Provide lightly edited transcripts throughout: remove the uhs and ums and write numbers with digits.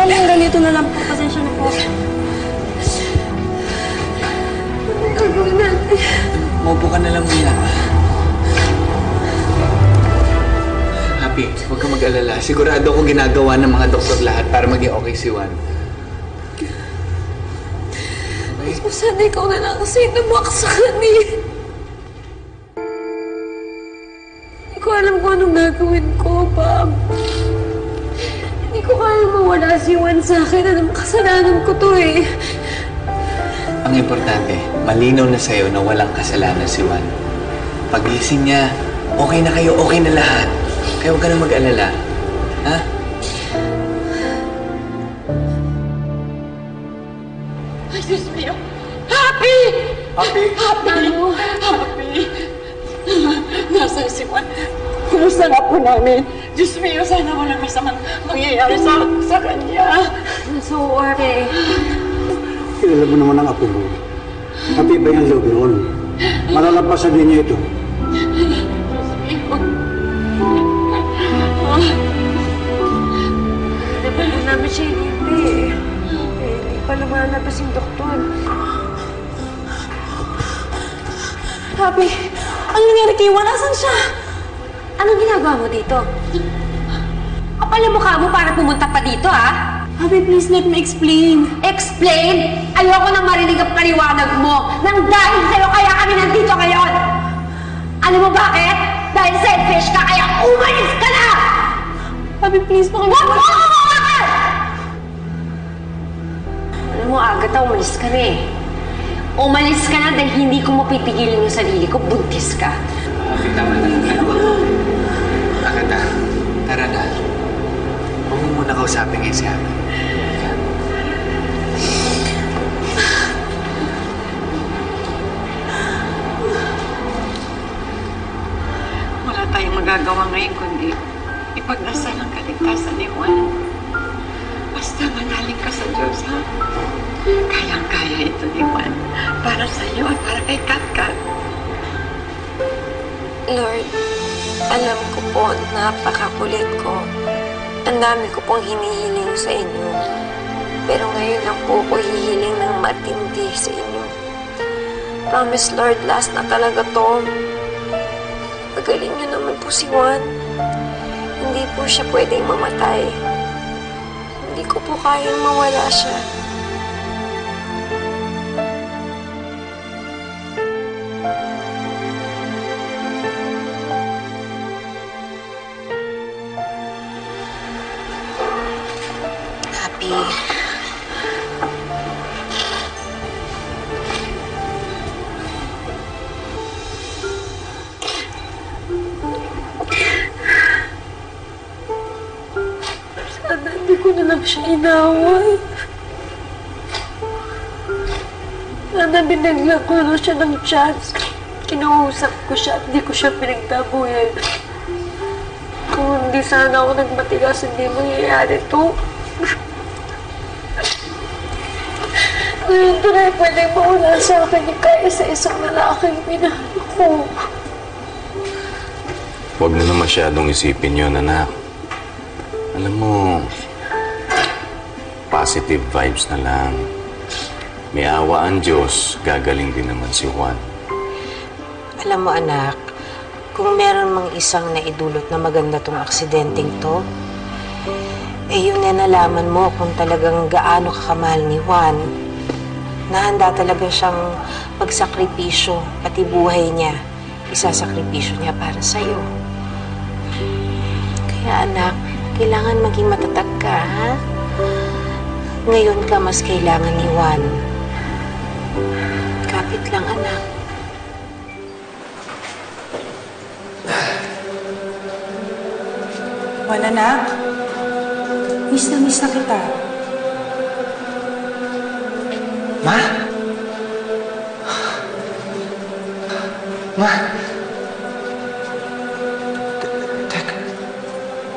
hanggang ganito na lang po. Pasensya na po. Anong gagawin natin? Maupo ka na lang muna. Happy, huwag ka mag-alala. Sigurado ko ginagawa ng mga doktor lahat para maging okay si Juan. Mas masana ikaw na lang kasi namaksakan eh. Hindi ko alam kung anong gagawin ko, Bob. Hindi ko kaya mawala si Juan sa akin. Anong kasalanan ko to eh. Ang importante, malinaw na sa'yo na walang kasalanan si Juan. Pagising niya, okay na kayo, okay na lahat. Kaya huwag ka na mag-alala. Ha? Ay, Diyos mio! Happy! Happy? Happy! Happy! Nasaan si Juan? Kumusta na po namin? Diyos mio, sana walang masamang mangyayari sa kanya. So, okay. Kilala mo naman ang apo mo. Matibay ang loob noon. Malalampasan din niya ito. Nabago namin siya hindi eh. Hindi pa lumalabas yung doktor. Happy, ang nangyari kay Juan, asan siya? Anong ginagawa mo dito? Kapal ang mukha mo para pumunta pa dito, ha? Happy, please let me explain. Explain? Ayoko nang marinig ang paliwanag mo. Nang dahil sa'yo kaya kami nandito ngayon. Alam mo bakit? Dahil selfish ka, kaya umalis ka na! Happy, please, pakiwag mo! Alam mo, Agatha, umalis ka na eh. Umalis ka na dahil hindi ko mapipigilin yung sarili ko. Buntis ka. Happy, tama na. Agatha, tara na. Huwag mo muna kausapin ngayon si Happy. Wala tayong magagawa ngayon kundi ipagdasal ang kaligtasan ni Juan. Basta manalig ka sa Diyos, ha? Kayang-kaya ito ni Juan. Para sa iyo at para kay Katkat. Lord, alam ko po, napakakulit ko. Ang dami ko pong hinihiling sa inyo. Pero ngayon lang po ko hihiling ng matindi sa inyo. Promise, Lord, last na talaga to. Pagaling niyo naman po si Juan. Hindi po siya pwedeng mamatay. Hindi ko po kayang mawala siya. Happy. Sana hindi ko na lang siya inaway. Sana binigyan ko na siya ng chance. Kinausap ko siya at hindi ko siya pinagtabuyan. Kung hindi sana ako nagmatigas, hindi mangyayari to. Ngayon to na pwedeng mawala sa akin yung kaya sa isang lalaking minahal ko. Huwag mo na masyadong isipin yun, anak. Alam mo, positive vibes na lang. May awa ang Diyos, gagaling din naman si Juan. Alam mo, anak, kung meron mang isang naidulot na maganda tong aksidenteng to, eh yun na nalaman mo kung talagang gaano kakamahal ni Juan, na handa talaga siyang magsakripisyo, pati buhay niya, isasakripisyo niya para sa'yo. Kaya anak, kailangan maging matatag ka, ha? Ngayon ka mas kailangan ni Juan. Kapit lang, anak. Juan, anak. Miss na kita. Ma? Ma?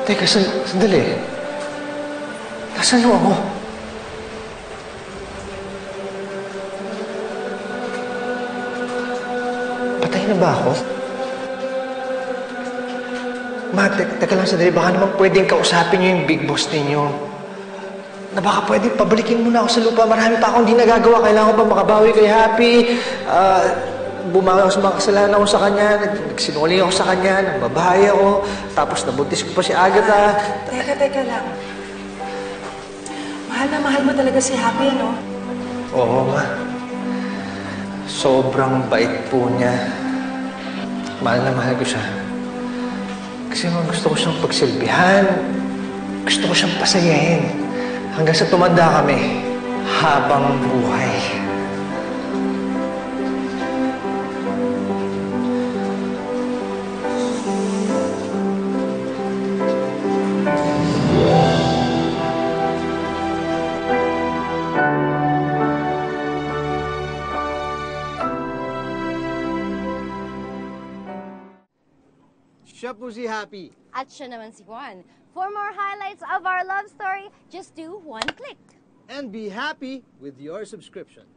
Teka, sandali. Nasaan yung ako? Patay na ba ako? Ma, teka lang sandali. Baka naman pwedeng kausapin niyo yung big boss ninyo. na baka pwede pabalikin mo na ako sa lupa. Marami pa akong hindi nagagawa. Kailangan ko pa makabawi kay Happy. Bumawi ako sa mga kasalanan ko sa kanya. Nagsinungaling ako sa kanya. Nagbabahay ako. Tapos nabuntis ko pa si Agatha. Teka lang. Mahal na mahal mo talaga si Happy, ano? Oo, ma. Sobrang bait po niya. Mahal na mahal ko siya. Kasi gusto ko siyang pagsilbihan. Gusto ko siyang pasayahin. Hanggang sa tumanda kami. Habang buhay. Siya po si Happy. At siya naman si Juan. For more highlights of our love story, just do one click. And be happy with your subscription.